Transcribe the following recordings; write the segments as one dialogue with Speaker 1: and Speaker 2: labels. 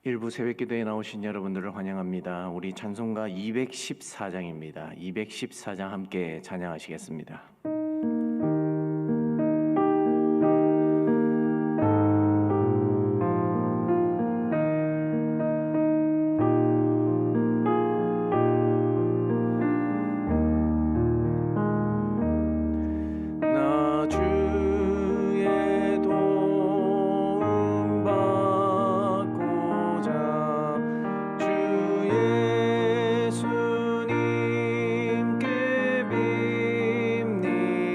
Speaker 1: 일부 새벽기도에 나오신 여러분들을 환영합니다. 우리 찬송가 214장입니다. 214장 함께 찬양하시겠습니다. 예수님께 빕니다.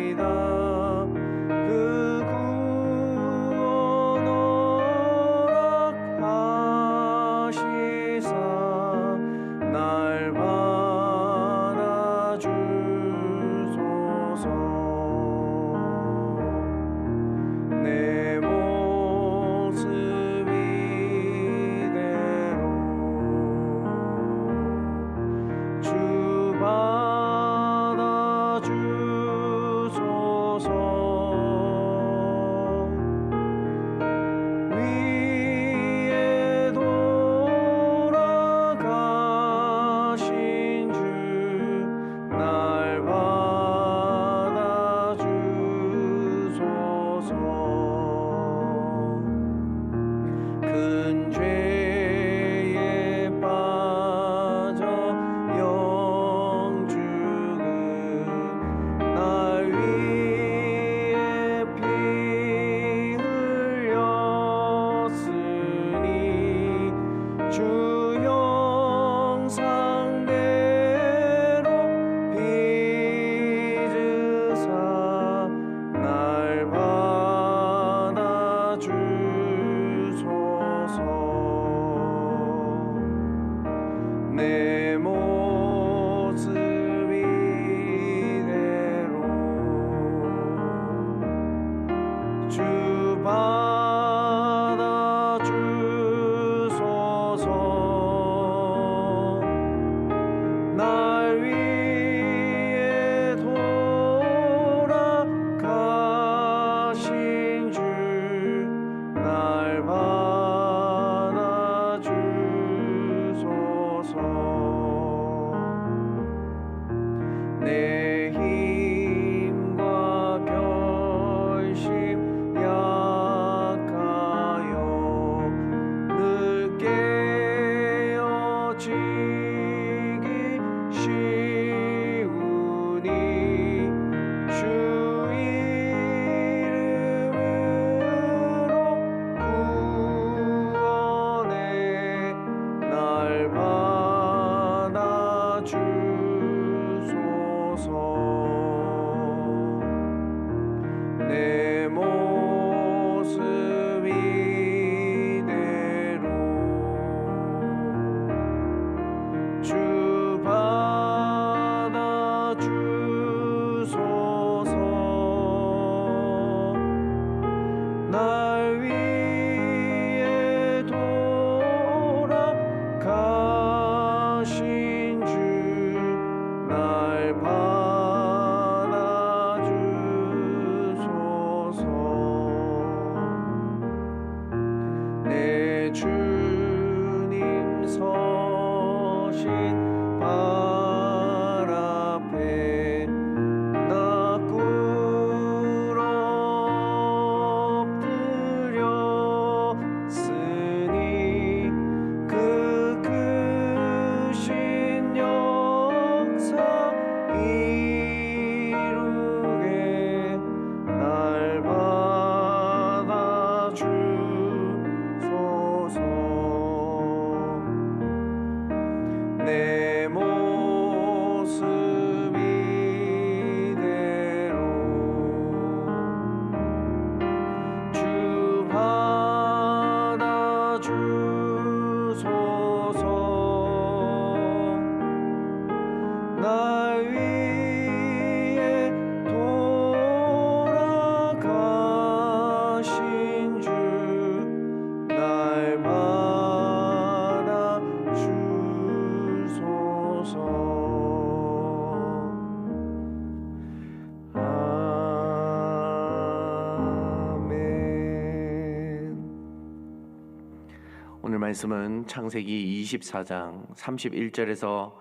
Speaker 1: 말씀은 창세기 24장 31절에서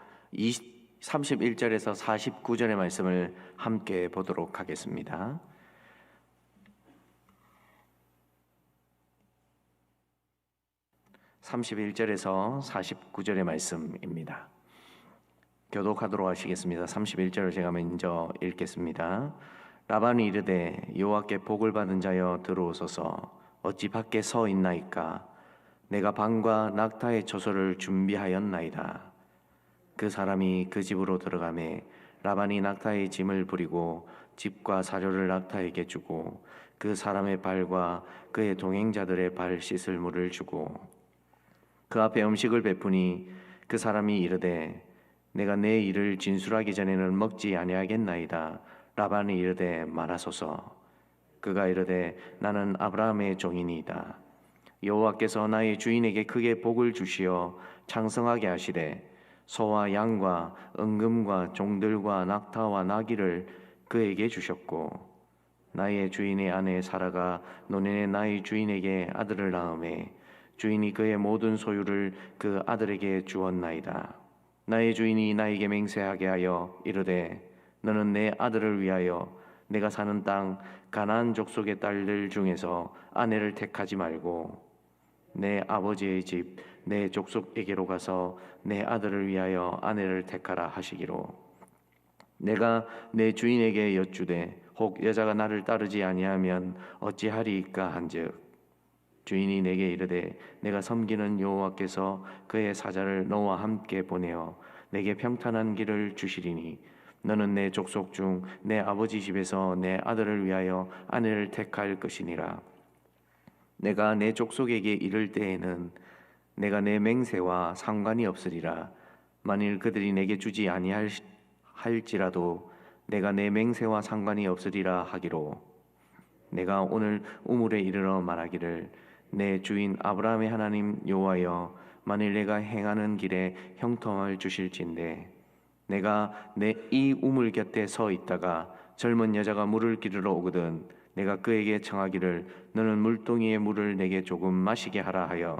Speaker 1: 49절의 말씀을 함께 보도록 하겠습니다. (31절에서 49절의) 말씀입니다. 교독하도록 하시겠습니다. 31절을 제가 먼저 읽겠습니다. 라반이 이르되 여호와께 복을 받은 자여 들어오소서. 어찌 밖에 서 있나이까. 내가 방과 낙타의 처소를 준비하였나이다. 그 사람이 그 집으로 들어가매 라반이 낙타의 짐을 부리고 집과 사료를 낙타에게 주고 그 사람의 발과 그의 동행자들의 발 씻을 물을 주고 그 앞에 음식을 베푸니 그 사람이 이르되 내가 내 일을 진술하기 전에는 먹지 아니하겠나이다. 라반이 이르되 말하소서. 그가 이르되 나는 아브라함의 종이니이다. 여호와께서 나의 주인에게 크게 복을 주시어 창성하게 하시되 소와 양과 은금과 종들과 낙타와 나귀를 그에게 주셨고 나의 주인의 아내 사라가 노년에 나의 주인에게 아들을 낳음에 주인이 그의 모든 소유를 그 아들에게 주었나이다. 나의 주인이 나에게 맹세하게 하여 이르되 너는 내 아들을 위하여 내가 사는 땅 가나안 족속의 딸들 중에서 아내를 택하지 말고 내 아버지의 집 내 족속에게로 가서 내 아들을 위하여 아내를 택하라 하시기로 내가 내 주인에게 여쭈되 혹 여자가 나를 따르지 아니하면 어찌하리이까 한즉 주인이 내게 이르되 내가 섬기는 여호와께서 그의 사자를 너와 함께 보내어 내게 평탄한 길을 주시리니 너는 내 족속 중 내 아버지 집에서 내 아들을 위하여 아내를 택할 것이니라. 내가 내 족속에게 이를 때에는 내가 내 맹세와 상관이 없으리라. 만일 그들이 내게 주지 아니할지라도 내가 내 맹세와 상관이 없으리라 하기로 내가 오늘 우물에 이르러 말하기를 내 주인 아브라함의 하나님 여호와여 만일 내가 행하는 길에 형통을 주실진대 내가 내 이 우물 곁에 서 있다가 젊은 여자가 물을 기르러 오거든 내가 그에게 청하기를 너는 물동이의 물을 내게 조금 마시게 하라 하여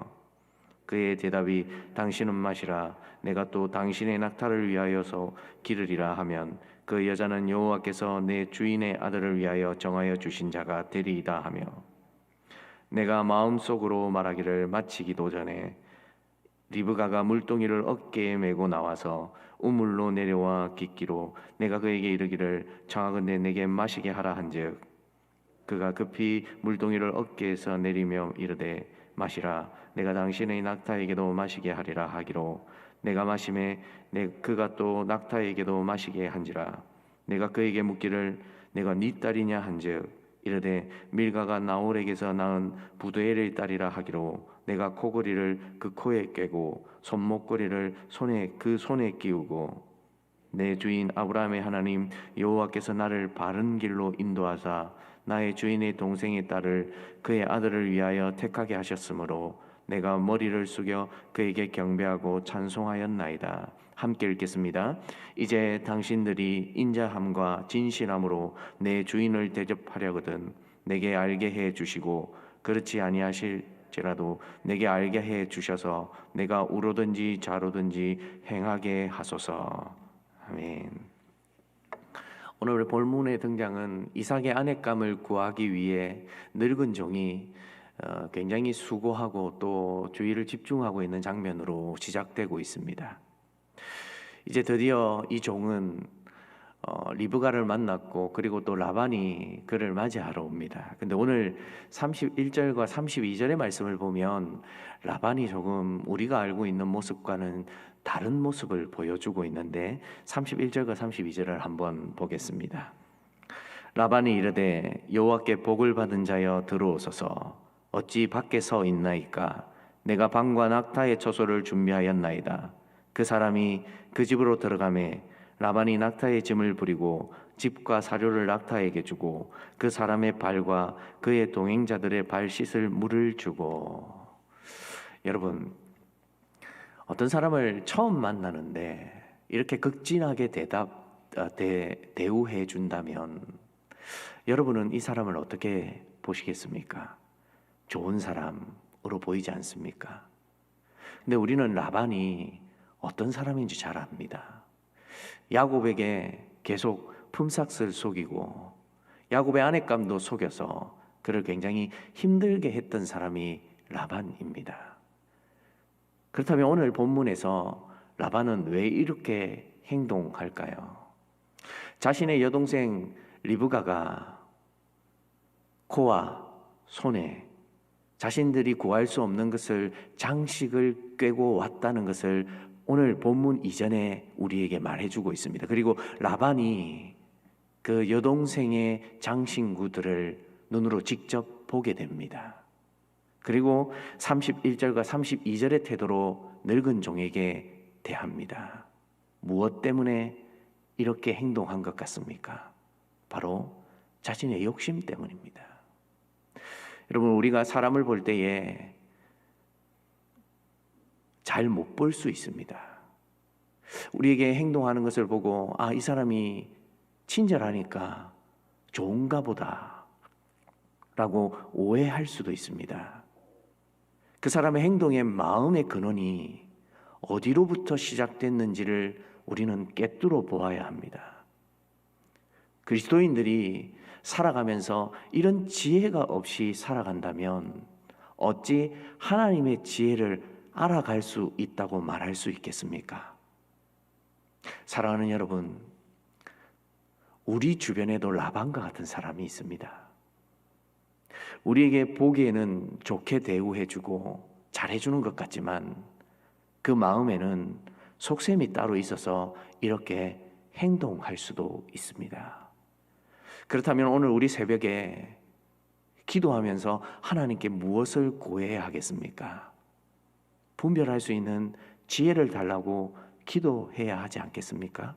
Speaker 1: 그의 대답이 당신은 마시라 내가 또 당신의 낙타를 위하여서 기르리라 하면 그 여자는 여호와께서 내 주인의 아들을 위하여 정하여 주신 자가 되리이다 하며 내가 마음속으로 말하기를 마치기도 전에 리브가가 물동이를 어깨에 메고 나와서 우물로 내려와 깃기로 내가 그에게 이르기를 청하건대 내게 마시게 하라 한즉 그가 급히 물동이를 어깨에서 내리며 이르되 마시라 내가 당신의 낙타에게도 마시게 하리라 하기로 내가 마심에 그가 또 낙타에게도 마시게 한지라 내가 그에게 묻기를 내가 네 딸이냐 한즉 이르되 밀가가 나홀에게서 낳은 부두엘의 딸이라 하기로 내가 코걸이를 그 코에 꿰고 손목걸이를 그 손에 끼우고 내 주인 아브라함의 하나님 여호와께서 나를 바른 길로 인도하사 나의 주인의 동생의 딸을 그의 아들을 위하여 택하게 하셨으므로 내가 머리를 숙여 그에게 경배하고 찬송하였나이다. 함께 읽겠습니다. 이제 당신들이 인자함과 진실함으로 내 주인을 대접하려거든 내게 알게 해 주시고 그렇지 아니하실지라도 내게 알게 해 주셔서 내가 우로든지 좌로든지 행하게 하소서. 아멘. 오늘 본문의 등장은 이삭의 아내감을 구하기 위해 늙은 종이 굉장히 수고하고 또 주의를 집중하고 있는 장면으로 시작되고 있습니다. 이제 드디어 이 종은 리브가를 만났고 그리고 또 라반이 그를 맞이하러 옵니다. 근데 오늘 31절과 32절의 말씀을 보면 라반이 조금 우리가 알고 있는 모습과는 다른 모습을 보여주고 있는데 31절과 32절을 한번 보겠습니다. 라반이 이르되 여호와께 복을 받은 자여 들어오소서. 어찌 밖에 서 있나이까. 내가 방과 낙타의 처소를 준비하였나이다. 그 사람이 그 집으로 들어가매 라반이 낙타의 짐을 부리고 집과 사료를 낙타에게 주고 그 사람의 발과 그의 동행자들의 발 씻을 물을 주고. 여러분, 어떤 사람을 처음 만나는데 이렇게 극진하게 대우해 준다면 여러분은 이 사람을 어떻게 보시겠습니까? 좋은 사람으로 보이지 않습니까? 근데 우리는 라반이 어떤 사람인지 잘 압니다. 야곱에게 계속 품삯을 속이고 야곱의 아내감도 속여서 그를 굉장히 힘들게 했던 사람이 라반입니다. 그렇다면 오늘 본문에서 라반은 왜 이렇게 행동할까요? 자신의 여동생 리브가가 코와 손에 자신들이 구할 수 없는 것을 장식을 꿰고 왔다는 것을 오늘 본문 이전에 우리에게 말해주고 있습니다. 그리고 라반이 그 여동생의 장신구들을 눈으로 직접 보게 됩니다. 그리고 31절과 32절의 태도로 늙은 종에게 대합니다. 무엇 때문에 이렇게 행동한 것 같습니까? 바로 자신의 욕심 때문입니다. 여러분, 우리가 사람을 볼 때에 잘 못 볼 수 있습니다. 우리에게 행동하는 것을 보고 이 사람이 친절하니까 좋은가 보다 라고 오해할 수도 있습니다. 그 사람의 행동의 마음의 근원이 어디로부터 시작됐는지를 우리는 꿰뚫어 보아야 합니다. 그리스도인들이 살아가면서 이런 지혜가 없이 살아간다면 어찌 하나님의 지혜를 알아갈 수 있다고 말할 수 있겠습니까? 사랑하는 여러분, 우리 주변에도 라반과 같은 사람이 있습니다. 우리에게 보기에는 좋게 대우해주고 잘해주는 것 같지만 그 마음에는 속셈이 따로 있어서 이렇게 행동할 수도 있습니다. 그렇다면 오늘 우리 새벽에 기도하면서 하나님께 무엇을 구해야 하겠습니까? 분별할 수 있는 지혜를 달라고 기도해야 하지 않겠습니까?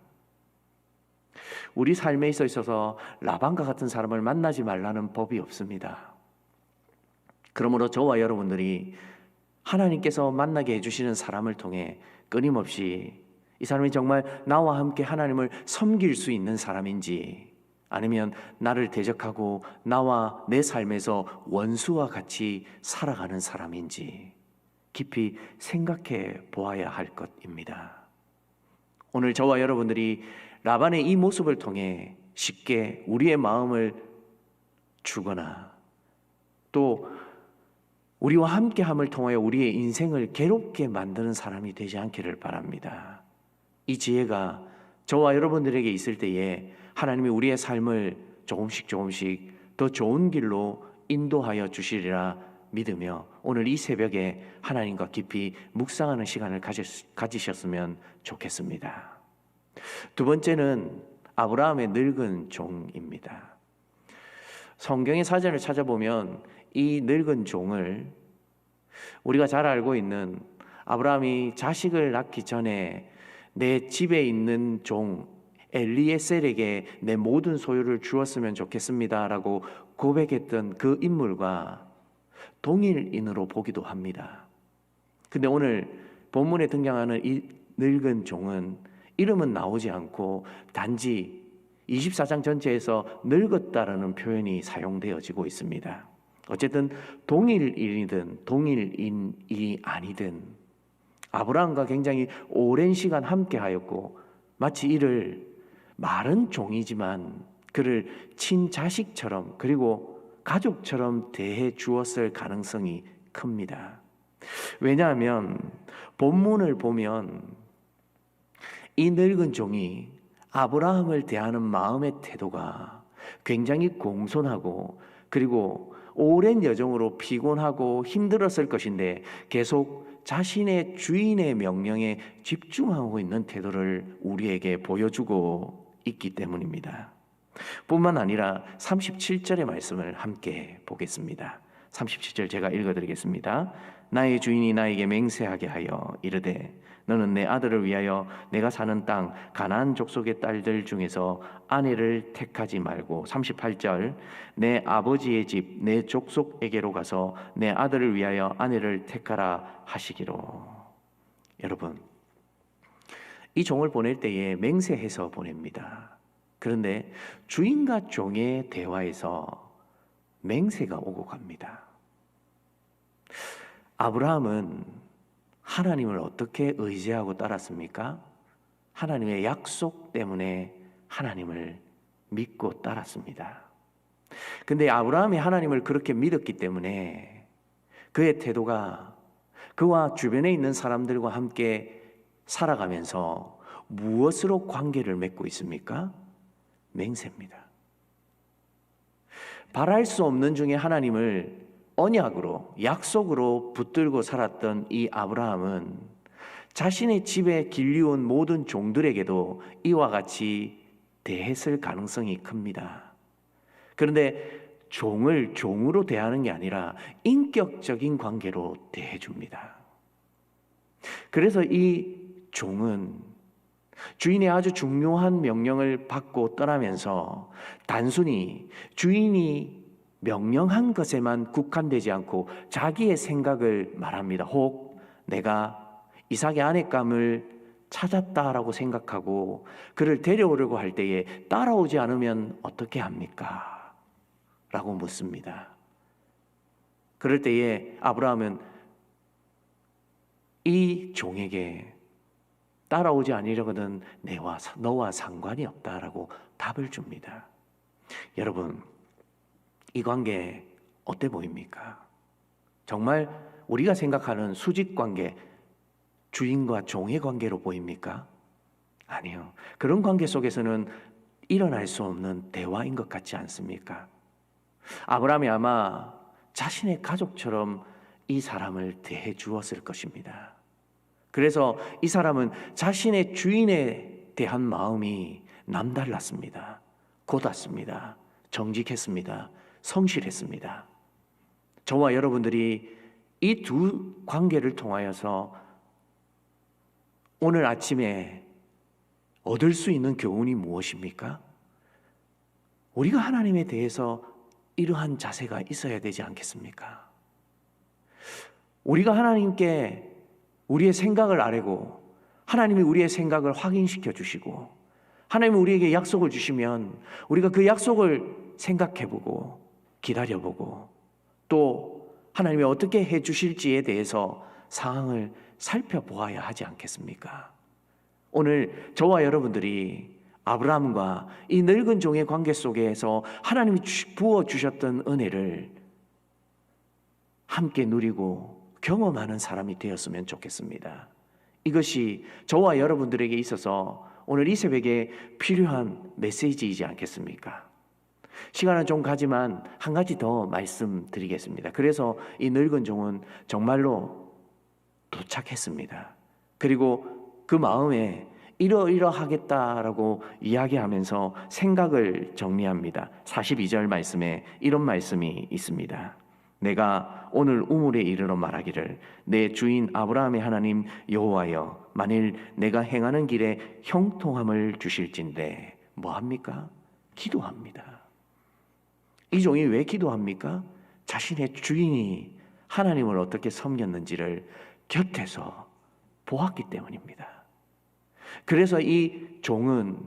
Speaker 1: 우리 삶에 있어서 라반과 같은 사람을 만나지 말라는 법이 없습니다. 그러므로 저와 여러분들이 하나님께서 만나게 해주시는 사람을 통해 끊임없이 이 사람이 정말 나와 함께 하나님을 섬길 수 있는 사람인지 아니면 나를 대적하고 나와 내 삶에서 원수와 같이 살아가는 사람인지 깊이 생각해 보아야 할 것입니다. 오늘 저와 여러분들이 라반의 이 모습을 통해 쉽게 우리의 마음을 주거나 또 우리와 함께함을 통하여 우리의 인생을 괴롭게 만드는 사람이 되지 않기를 바랍니다. 이 지혜가 저와 여러분들에게 있을 때에 하나님이 우리의 삶을 조금씩 더 좋은 길로 인도하여 주시리라 믿으며 오늘 이 새벽에 하나님과 깊이 묵상하는 시간을 가지셨으면 좋겠습니다. 두 번째는 아브라함의 늙은 종입니다. 성경의 사전을 찾아보면 이 늙은 종을 우리가 잘 알고 있는 아브라함이 자식을 낳기 전에 내 집에 있는 종 엘리에셀에게 내 모든 소유를 주었으면 좋겠습니다라고 고백했던 그 인물과 동일인으로 보기도 합니다. 근데 오늘 본문에 등장하는 이 늙은 종은 이름은 나오지 않고 단지 24장 전체에서 늙었다라는 표현이 사용되어지고 있습니다. 어쨌든 동일인이든 동일인이 아니든 아브라함과 굉장히 오랜 시간 함께하였고 마치 이를 마른 종이지만 그를 친자식처럼 그리고 가족처럼 대해 주었을 가능성이 큽니다. 왜냐하면 본문을 보면 이 늙은 종이 아브라함을 대하는 마음의 태도가 굉장히 공손하고 그리고 오랜 여정으로 피곤하고 힘들었을 것인데 계속 자신의 주인의 명령에 집중하고 있는 태도를 우리에게 보여주고 있기 때문입니다. 뿐만 아니라 37절의 말씀을 함께 보겠습니다. 37절 제가 읽어드리겠습니다. 나의 주인이 나에게 맹세하게 하여 이르되 너는 내 아들을 위하여 내가 사는 땅 가나안 족속의 딸들 중에서 아내를 택하지 말고 38절 내 아버지의 집 내 족속에게로 가서 내 아들을 위하여 아내를 택하라 하시기로. 여러분, 이 종을 보낼 때에 맹세해서 보냅니다. 그런데 주인과 종의 대화에서 맹세가 오고 갑니다. 아브라함은 하나님을 어떻게 의지하고 따랐습니까? 하나님의 약속 때문에 하나님을 믿고 따랐습니다. 근데 아브라함이 하나님을 그렇게 믿었기 때문에 그의 태도가 그와 주변에 있는 사람들과 함께 살아가면서 무엇으로 관계를 맺고 있습니까? 맹세입니다. 바랄 수 없는 중에 하나님을 언약으로, 약속으로 붙들고 살았던 이 아브라함은 자신의 집에 길리온 모든 종들에게도 이와 같이 대했을 가능성이 큽니다. 그런데 종을 종으로 대하는 게 아니라 인격적인 관계로 대해줍니다. 그래서 이 종은 주인의 아주 중요한 명령을 받고 떠나면서 단순히 주인이 명령한 것에만 국한되지 않고 자기의 생각을 말합니다. 혹 내가 이삭의 아내감을 찾았다라고 생각하고 그를 데려오려고 할 때에 따라오지 않으면 어떻게 합니까? 라고 묻습니다. 그럴 때에 아브라함은 이 종에게 따라오지 아니려거든 너와 상관이 없다라고 답을 줍니다. 여러분, 이 관계 어때 보입니까? 정말 우리가 생각하는 수직관계, 주인과 종의 관계로 보입니까? 아니요. 그런 관계 속에서는 일어날 수 없는 대화인 것 같지 않습니까? 아브라함이 아마 자신의 가족처럼 이 사람을 대해 주었을 것입니다. 그래서 이 사람은 자신의 주인에 대한 마음이 남달랐습니다. 곧았습니다. 정직했습니다. 성실했습니다. 저와 여러분들이 이 두 관계를 통하여서 오늘 아침에 얻을 수 있는 교훈이 무엇입니까? 우리가 하나님에 대해서 이러한 자세가 있어야 되지 않겠습니까? 우리가 하나님께 우리의 생각을 아뢰고 하나님이 우리의 생각을 확인시켜 주시고 하나님이 우리에게 약속을 주시면 우리가 그 약속을 생각해보고 기다려보고 또 하나님이 어떻게 해주실지에 대해서 상황을 살펴보아야 하지 않겠습니까? 오늘 저와 여러분들이 아브라함과 이 늙은 종의 관계 속에서 하나님이 부어주셨던 은혜를 함께 누리고 경험하는 사람이 되었으면 좋겠습니다. 이것이 저와 여러분들에게 있어서 오늘 이 새벽에 필요한 메시지이지 않겠습니까? 시간은 좀 가지만 한 가지 더 말씀드리겠습니다. 그래서 이 늙은 종은 정말로 도착했습니다. 그리고 그 마음에 이러하겠다라고 이야기하면서 생각을 정리합니다. 42절 말씀에 이런 말씀이 있습니다. 내가 오늘 우물에 이르러 말하기를 내 주인 아브라함의 하나님 여호와여 만일 내가 행하는 길에 형통함을 주실진대 뭐합니까? 기도합니다. 이 종이 왜 기도합니까? 자신의 주인이 하나님을 어떻게 섬겼는지를 곁에서 보았기 때문입니다. 그래서 이 종은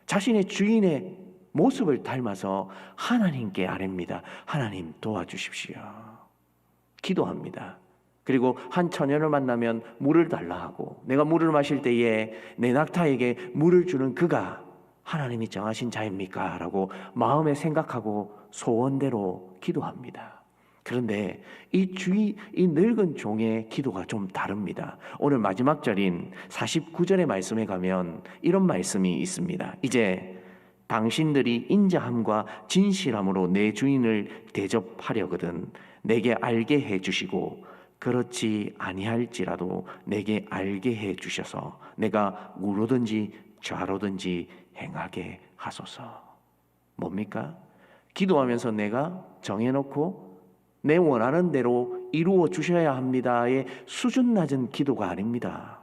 Speaker 1: 자신의 주인의 모습을 닮아서 하나님께 아뢰입니다. 하나님 도와주십시오. 기도합니다. 그리고 한 처녀를 만나면 물을 달라 하고 내가 물을 마실 때에 내 낙타에게 물을 주는 그가 하나님이 정하신 자입니까? 라고 마음에 생각하고 소원대로 기도합니다. 그런데 이 늙은 종의 기도가 좀 다릅니다. 오늘 마지막 절인 49절의 말씀에 가면 이런 말씀이 있습니다. 이제 당신들이 인자함과 진실함으로 내 주인을 대접하려거든 내게 알게 해주시고 그렇지 아니할지라도 내게 알게 해주셔서 내가 우로든지 좌로든지 행하게 하소서. 뭡니까? 기도하면서 내가 정해놓고 내 원하는 대로 이루어 주셔야 합니다의 수준 낮은 기도가 아닙니다.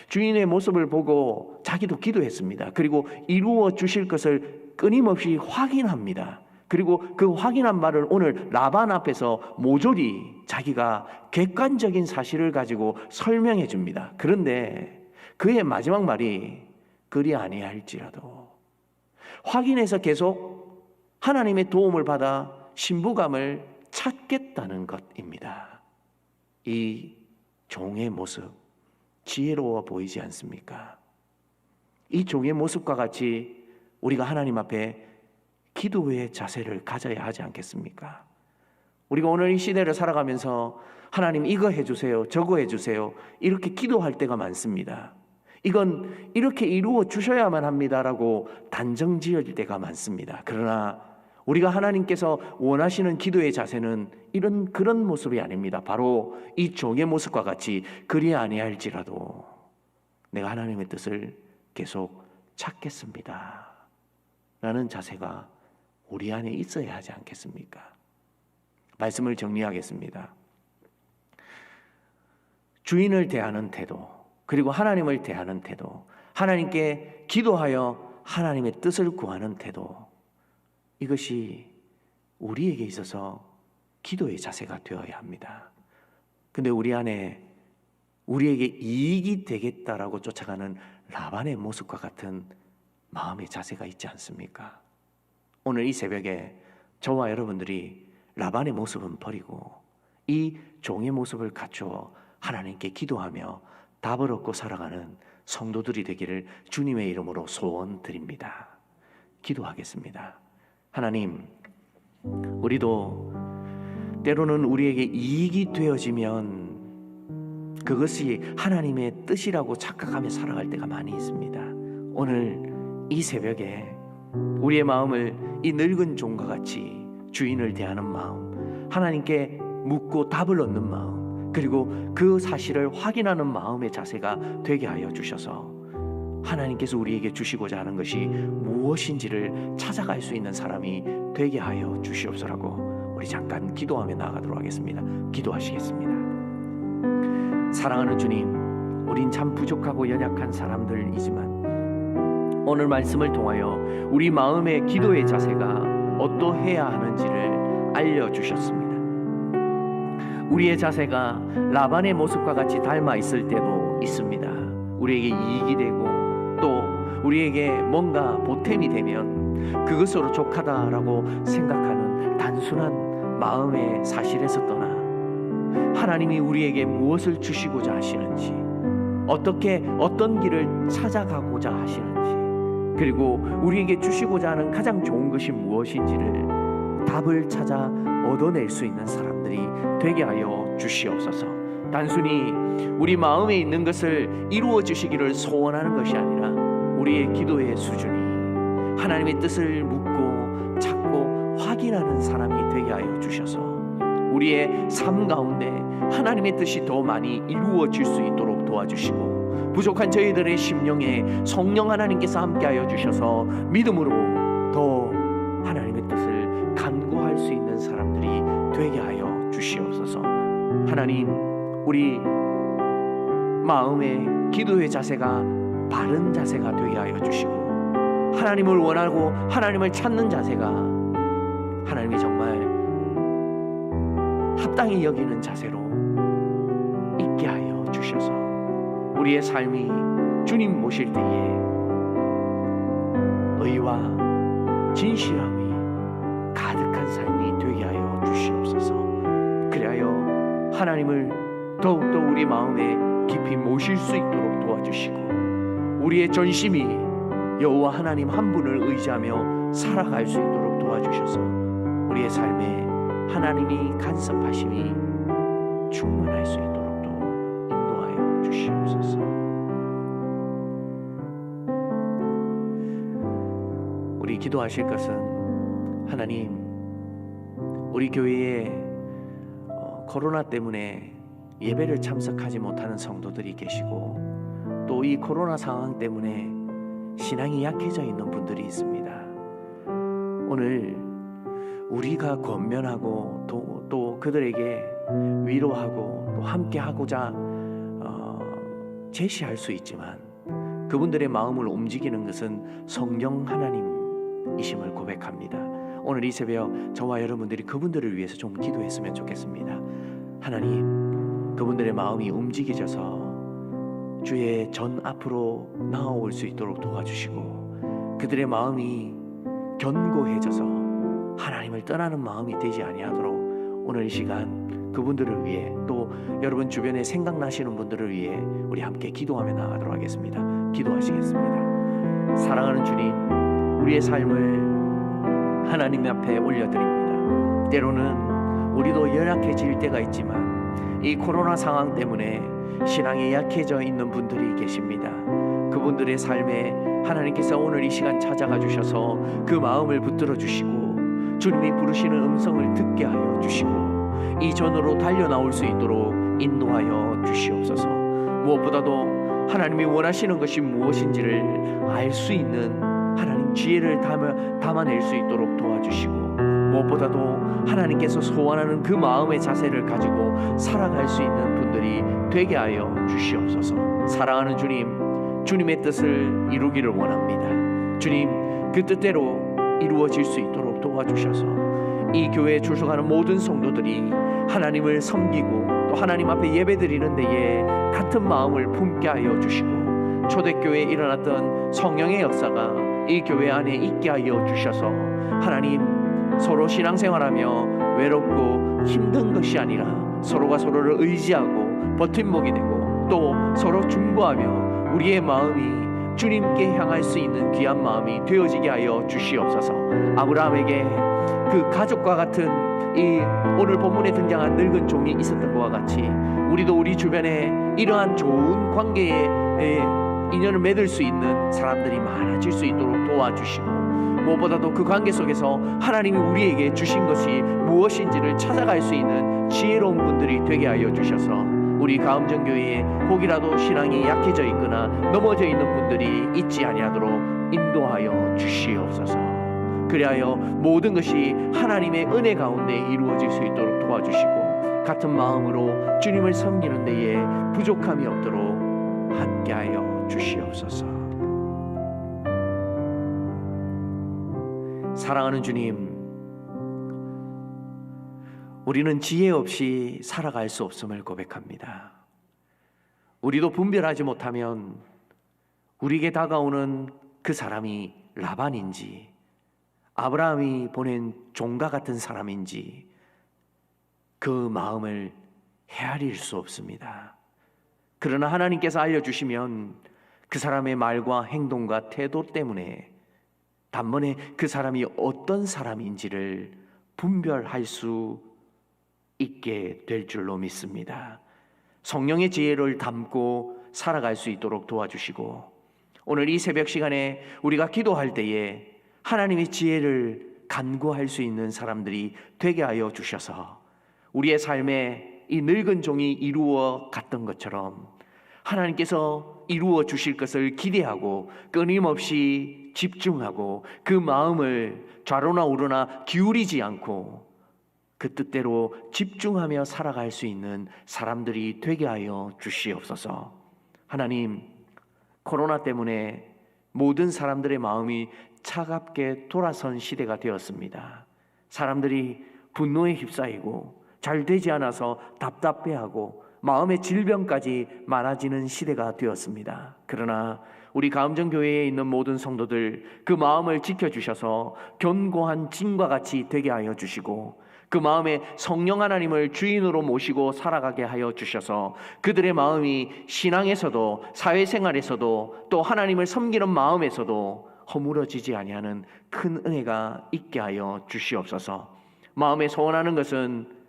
Speaker 1: 주인의 모습을 보고 자기도 기도했습니다. 그리고 이루어 주실 것을 끊임없이 확인합니다. 그리고 그 확인한 말을 오늘 라반 앞에서 모조리 자기가 객관적인 사실을 가지고 설명해 줍니다. 그런데 그의 마지막 말이 그리 아니할지라도 확인해서 계속 하나님의 도움을 받아 신부감을 찾겠다는 것입니다. 이 종의 모습, 지혜로워 보이지 않습니까? 이 종의 모습과 같이 우리가 하나님 앞에 기도의 자세를 가져야 하지 않겠습니까? 우리가 오늘 이 시대를 살아가면서 하나님 이거 해주세요, 저거 해주세요 이렇게 기도할 때가 많습니다. 이건 이렇게 이루어 주셔야만 합니다라고 단정 지을 때가 많습니다. 그러나 우리가 하나님께서 원하시는 기도의 자세는 그런 모습이 아닙니다. 바로 이 종의 모습과 같이 그리 아니할지라도 내가 하나님의 뜻을 계속 찾겠습니다 라는 자세가 우리 안에 있어야 하지 않겠습니까? 말씀을 정리하겠습니다. 주인을 대하는 태도, 그리고 하나님을 대하는 태도, 하나님께 기도하여 하나님의 뜻을 구하는 태도, 이것이 우리에게 있어서 기도의 자세가 되어야 합니다. 근데 우리 안에 우리에게 이익이 되겠다라고 쫓아가는 라반의 모습과 같은 마음의 자세가 있지 않습니까? 오늘 이 새벽에 저와 여러분들이 라반의 모습은 버리고 이 종의 모습을 갖추어 하나님께 기도하며 답을 얻고 살아가는 성도들이 되기를 주님의 이름으로 소원드립니다. 기도하겠습니다. 하나님, 우리도 때로는 우리에게 이익이 되어지면 그것이 하나님의 뜻이라고 착각하며 살아갈 때가 많이 있습니다. 오늘 이 새벽에 우리의 마음을 이 늙은 종과 같이 주인을 대하는 마음, 하나님께 묻고 답을 얻는 마음, 그리고 그 사실을 확인하는 마음의 자세가 되게 하여 주셔서 하나님께서 우리에게 주시고자 하는 것이 무엇인지를 찾아갈 수 있는 사람이 되게 하여 주시옵소라고 우리 잠깐 기도하며 나아가도록 하겠습니다. 기도하시겠습니다. 사랑하는 주님, 우린 참 부족하고 연약한 사람들이지만 오늘 말씀을 통하여 우리 마음의 기도의 자세가 어떠해야 하는지를 알려주셨습니다. 우리의 자세가 라반의 모습과 같이 닮아 있을 때도 있습니다. 우리에게 이익이 되고 또 우리에게 뭔가 보탬이 되면 그것으로 족하다라고 생각하는 단순한 마음의 사실에서 떠나 하나님이 우리에게 무엇을 주시고자 하시는지, 어떤 길을 찾아가고자 하시는지, 그리고 우리에게 주시고자 하는 가장 좋은 것이 무엇인지를 답을 찾아 얻어낼 수 있는 사람들이 되게 하여 주시옵소서. 단순히 우리 마음에 있는 것을 이루어 주시기를 소원하는 것이 아니라 우리의 기도의 수준이 하나님의 뜻을 묻고 찾고 확인하는 사람이 되게 하여 주셔서 우리의 삶 가운데 하나님의 뜻이 더 많이 이루어질 수 있도록 도와주시고 부족한 저희들의 심령에 성령 하나님께서 함께하여 주셔서 믿음으로 더 하나님의 뜻을 간구할 수 있는 사람들이 되게 하여 주시옵소서. 하나님, 우리 마음의 기도의 자세가 바른 자세가 되게 하여 주시고 하나님을 원하고 하나님을 찾는 자세가 하나님이 정말 합당히 여기는 자세로 있게 하여 주셔서 우리의 삶이 주님 모실 때에 의와 진실함이 가득한 삶이 되게 하여 주시옵소서. 그리하여 하나님을 더욱더 우리 마음에 깊이 모실 수 있도록 도와주시고 우리의 전심이 여호와 하나님 한 분을 의지하며 살아갈 수 있도록 도와주셔서 우리의 삶에 하나님이 간섭하심이 충만할 수 있도록 또 인도하여 주시옵소서. 우리 기도하실 것은 하나님, 우리 교회에 코로나 때문에 예배를 참석하지 못하는 성도들이 계시고 또 이 코로나 상황 때문에 신앙이 약해져 있는 분들이 있습니다. 오늘 우리가 권면하고 또 그들에게 위로하고 또 함께하고자 제시할 수 있지만 그분들의 마음을 움직이는 것은 성령 하나님이심을 고백합니다. 오늘 이 새벽 저와 여러분들이 그분들을 위해서 좀 기도했으면 좋겠습니다. 하나님, 그분들의 마음이 움직여져서 주의 전 앞으로 나아올 수 있도록 도와주시고 그들의 마음이 견고해져서 하나님을 떠나는 마음이 되지 아니하도록 오늘 이 시간 그분들을 위해 또 여러분 주변에 생각나시는 분들을 위해 우리 함께 기도하며 나가도록 하겠습니다. 기도하시겠습니다. 사랑하는 주님, 우리의 삶을 하나님 앞에 올려드립니다. 때로는 우리도 연약해질 때가 있지만 이 코로나 상황 때문에 신앙이 약해져 있는 분들이 계십니다. 그분들의 삶에 하나님께서 오늘 이 시간 찾아가 주셔서 그 마음을 붙들어 주시고 주님이 부르시는 음성을 듣게 하여 주시고 이전으로 달려나올 수 있도록 인도하여 주시옵소서. 무엇보다도 하나님이 원하시는 것이 무엇인지를 알 수 있는 하나님 지혜를 담아낼 수 있도록 도와주시고 무엇보다도 하나님께서 소원하는 그 마음의 자세를 가지고 살아갈 수 있는 분들이 되게 하여 주시옵소서. 사랑하는 주님, 주님의 뜻을 이루기를 원합니다. 주님, 그 뜻대로 이루어질 수 있도록 도와주셔서 이 교회에 출석하는 모든 성도들이 하나님을 섬기고 또 하나님 앞에 예배드리는 데에 같은 마음을 품게 하여 주시고 초대교회에 일어났던 성령의 역사가 이 교회 안에 있게 하여 주셔서 하나님 서로 신앙생활하며 외롭고 힘든 것이 아니라 서로가 서로를 의지하고 버팀목이 되고 또 서로 중보하며 우리의 마음이 주님께 향할 수 있는 귀한 마음이 되어지게 하여 주시옵소서. 아브라함에게 그 가족과 같은 이 오늘 본문에 등장한 늙은 종이 있었던 것과 같이 우리도 우리 주변에 이러한 좋은 관계에 인연을 맺을 수 있는 사람들이 많아질 수 있도록 도와주시고 무엇보다도 그 관계 속에서 하나님이 우리에게 주신 것이 무엇인지를 찾아갈 수 있는 지혜로운 분들이 되게 하여 주셔서 우리 가음정교회에 혹이라도 신앙이 약해져 있거나 넘어져 있는 분들이 있지 아니하도록 인도하여 주시옵소서. 그리하여 모든 것이 하나님의 은혜 가운데 이루어질 수 있도록 도와주시고 같은 마음으로 주님을 섬기는 데에 부족함이 없도록 함께하여 주시옵소서. 사랑하는 주님, 우리는 지혜 없이 살아갈 수 없음을 고백합니다. 우리도 분별하지 못하면 우리에게 다가오는 그 사람이 라반인지 아브라함이 보낸 종과 같은 사람인지 그 마음을 헤아릴 수 없습니다. 그러나 하나님께서 알려주시면 그 사람의 말과 행동과 태도 때문에 단번에 그 사람이 어떤 사람인지를 분별할 수 있게 될 줄로 믿습니다. 성령의 지혜를 담고 살아갈 수 있도록 도와주시고 오늘 이 새벽 시간에 우리가 기도할 때에 하나님의 지혜를 간구할 수 있는 사람들이 되게 하여 주셔서 우리의 삶에 이 늙은 종이 이루어 갔던 것처럼 하나님께서 이루어 주실 것을 기대하고 끊임없이 집중하고 그 마음을 좌로나 우로나 기울이지 않고 그 뜻대로 집중하며 살아갈 수 있는 사람들이 되게 하여 주시옵소서. 하나님, 코로나 때문에 모든 사람들의 마음이 차갑게 돌아선 시대가 되었습니다. 사람들이 분노에 휩싸이고 잘 되지 않아서 답답해하고 마음의 질병까지 많아지는 시대가 되었습니다. 그러나 우리 가음정교회에 있는 모든 성도들 그 마음을 지켜주셔서 견고한 진과 같이 되게 하여 주시고 그 마음에 성령 하나님을 주인으로 모시고 살아가게 하여 주셔서 그들의 마음이 신앙에서도 사회생활에서도 또 하나님을 섬기는 마음에서도 허물어지지 아니하는 큰 은혜가 있게 하여 주시옵소서. 마음에 소원하는 것은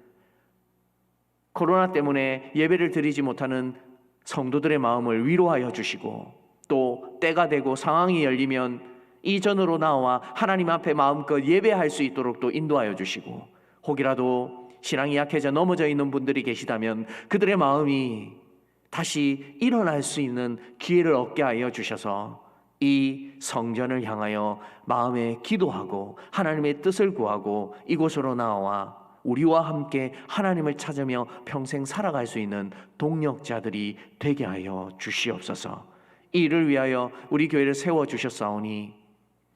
Speaker 1: 코로나 때문에 예배를 드리지 못하는 성도들의 마음을 위로하여 주시고 또 때가 되고 상황이 열리면 이전으로 나와 하나님 앞에 마음껏 예배할 수 있도록 또 인도하여 주시고 혹이라도 신앙이 약해져 넘어져 있는 분들이 계시다면 그들의 마음이 다시 일어날 수 있는 기회를 얻게 하여 주셔서 이 성전을 향하여 마음에 기도하고 하나님의 뜻을 구하고 이곳으로 나와 우리와 함께 하나님을 찾으며 평생 살아갈 수 있는 동력자들이 되게 하여 주시옵소서. 이 일을 위하여 우리 교회를 세워주셨사오니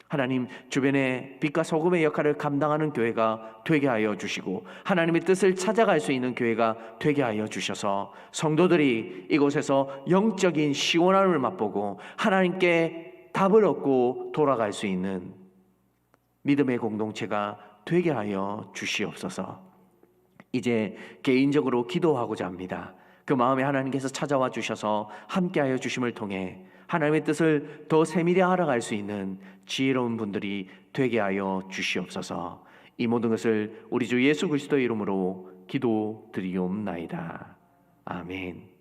Speaker 1: 하나님 주변에 빛과 소금의 역할을 감당하는 교회가 되게 하여 주시고 하나님의 뜻을 찾아갈 수 있는 교회가 되게 하여 주셔서 성도들이 이곳에서 영적인 시원함을 맛보고 하나님께 답을 얻고 돌아갈 수 있는 믿음의 공동체가 되게 하여 주시옵소서. 이제 개인적으로 기도하고자 합니다. 그 마음에 하나님께서 찾아와 주셔서 함께하여 주심을 통해 하나님의 뜻을 더 세밀히 알아갈 수 있는 지혜로운 분들이 되게 하여 주시옵소서. 이 모든 것을 우리 주 예수 그리스도의 이름으로 기도드리옵나이다. 아멘.